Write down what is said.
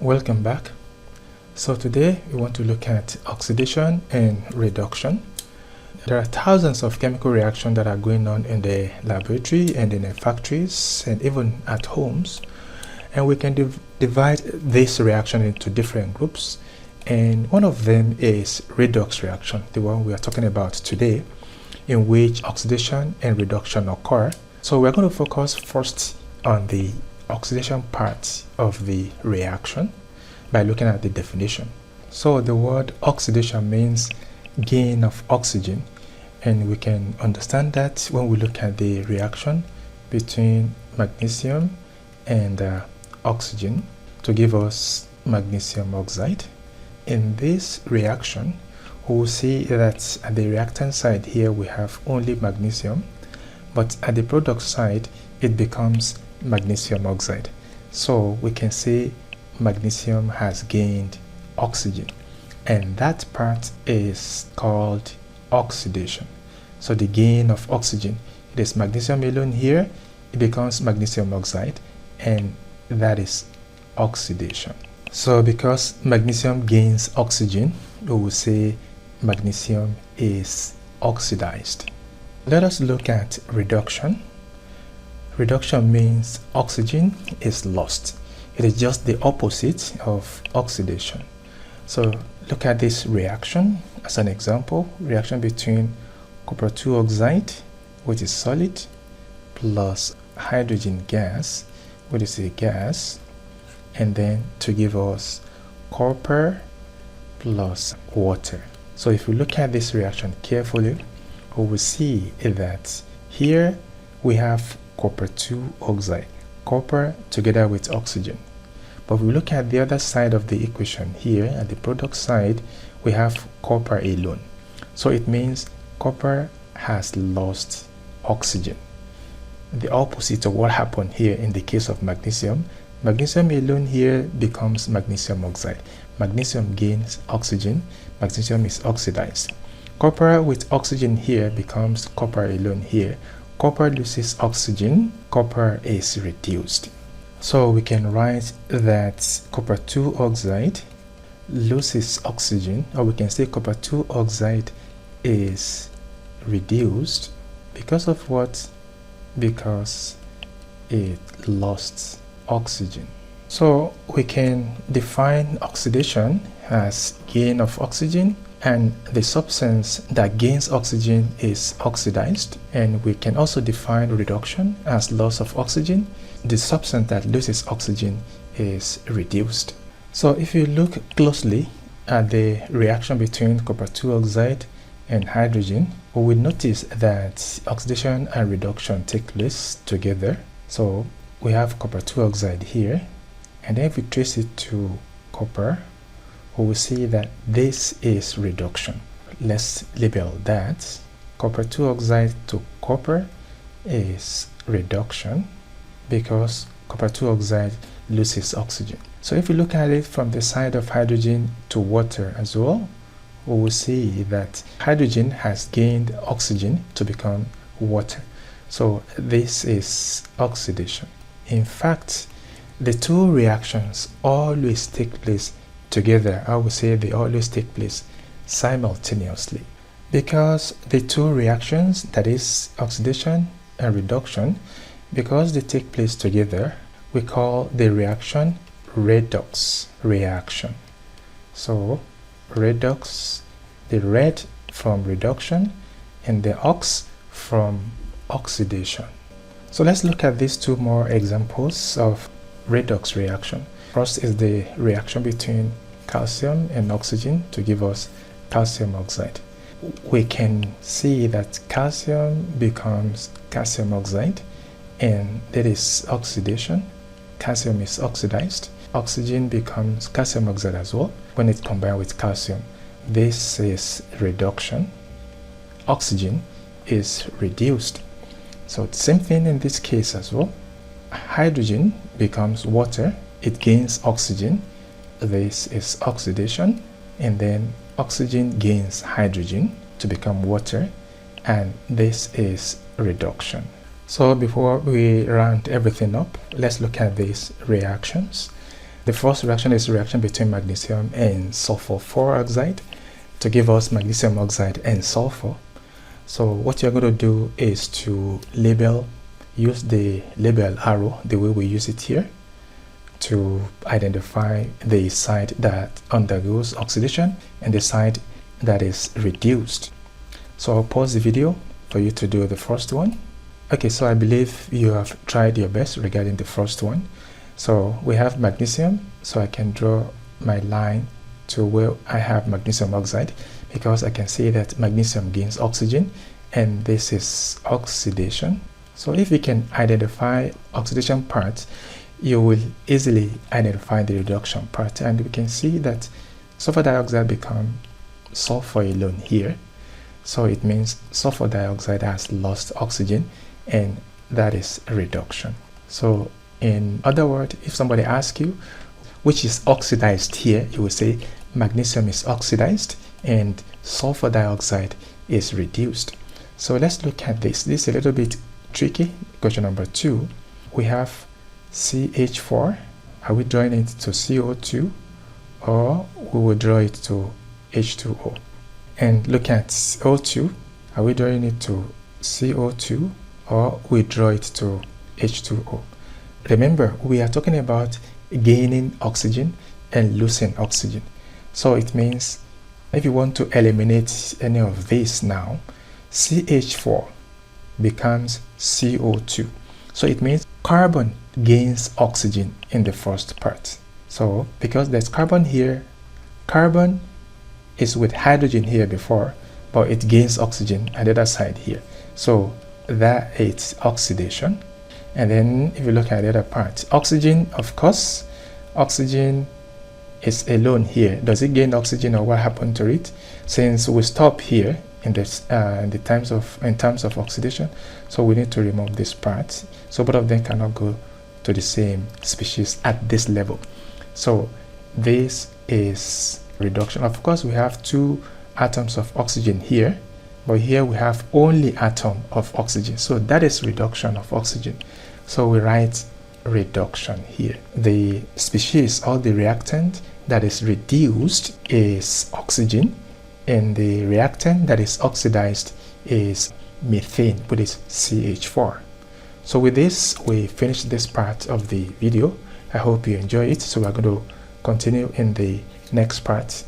Welcome back. So today we want to look at oxidation and reduction. There are thousands of chemical reactions that are going on in the laboratory and in the factories and even at homes. And we can divide this reaction into different groups. And one of them is redox reaction, the one we are talking about today, in which oxidation and reduction occur. So we're going to focus first on the oxidation part of the reaction by looking at the definition. So the word oxidation means gain of oxygen, and we can understand that when we look at the reaction between magnesium and oxygen to give us magnesium oxide. In this reaction, we will see that at the reactant side here we have only magnesium, but at the product side it becomes magnesium oxide. So we can say magnesium has gained oxygen, and that part is called oxidation. So the gain of oxygen, it is magnesium alone here, it becomes magnesium oxide, and that is oxidation. So because magnesium gains oxygen, we will say magnesium is oxidized. Let us look at reduction. Reduction means oxygen is lost. It is just the opposite of oxidation. So look at this reaction as an example. Reaction between copper 2 oxide, which is solid, plus hydrogen gas, which is a gas, and then to give us copper plus water. So if we look at this reaction carefully, we will see that here we have copper 2 oxide, copper together with oxygen. But if we look at the other side of the equation here, at the product side, we have copper alone. So it means copper has lost oxygen. The opposite of what happened here in the case of magnesium. Magnesium alone here becomes magnesium oxide. Magnesium gains oxygen, magnesium is oxidized. Copper with oxygen here becomes copper alone here. Copper loses oxygen, copper is reduced. So we can write that copper 2 oxide loses oxygen, or we can say copper 2 oxide is reduced because of what? Because it lost oxygen. So we can define oxidation as gain of oxygen, and the substance that gains oxygen is oxidized. And we can also define reduction as loss of oxygen. The substance that loses oxygen is reduced. So if you look closely at the reaction between copper 2 oxide and hydrogen, we will notice that oxidation and reduction take place together. So we have copper 2 oxide here, and then if we trace it to copper, we will see that this is reduction. Let's label that. Copper 2 oxide to copper is reduction because copper 2 oxide loses oxygen. So if we look at it from the side of hydrogen to water as well, we will see that hydrogen has gained oxygen to become water. So this is oxidation. In fact, the two reactions always take place together. I would say they always take place simultaneously, because the two reactions, that is oxidation and reduction, because they take place together, we call the reaction redox reaction. So redox, the red from reduction and the ox from oxidation. So let's look at these two more examples of redox reaction. First is the reaction between calcium and oxygen to give us calcium oxide. We can see that calcium becomes calcium oxide, and that is oxidation. Calcium is oxidized. Oxygen becomes calcium oxide as well when it's combined with calcium. This is reduction. Oxygen is reduced. So the same thing in this case as well. Hydrogen becomes water. It gains oxygen. This is oxidation. And then oxygen gains hydrogen to become water. And this is reduction. So before we round everything up, let's look at these reactions. The first reaction is a reaction between magnesium and sulfur 4 oxide to give us magnesium oxide and sulfur. So what you're going to do is to use the label arrow the way we use it here to identify the side that undergoes oxidation and the side that is reduced. So I'll pause the video for you to do the first one. Okay, so I believe you have tried your best regarding the first one. So we have magnesium, so I can draw my line to where I have magnesium oxide because I can see that magnesium gains oxygen and this is oxidation. So if you can identify oxidation part, you will easily identify the reduction part, and we can see that sulfur dioxide becomes sulfur alone here. So it means sulfur dioxide has lost oxygen, and that is reduction. So in other words, if somebody asks you which is oxidized here, you will say magnesium is oxidized and sulfur dioxide is reduced. So let's look at this. This is a little bit tricky. Question number 2. We have CH4. Are we drawing it to CO2 or we will draw it to H2O? And look at O2. Are we drawing it to CO2 or we draw it to H2O? Remember, we are talking about gaining oxygen and losing oxygen. So it means if you want to eliminate any of this now, CH4 becomes CO2. So it means carbon gains oxygen in the first part. So because there's carbon here, carbon is with hydrogen here before, but it gains oxygen at the other side here. So that is oxidation. And then if you look at the other part, oxygen, of course, oxygen is alone here. Does it gain oxygen or what happened to it? Since we stop here in this in terms of oxidation, so we need to remove this part. So both of them cannot go to the same species at this level. So this is reduction. Of course, we have 2 atoms of oxygen here, but here we have only atom of oxygen. So that is reduction of oxygen. So we write reduction here. The species or the reactant that is reduced is oxygen, and the reactant that is oxidized is methane, which is CH4. So with this, we finish this part of the video. I hope you enjoy it. So we're going to continue in the next part.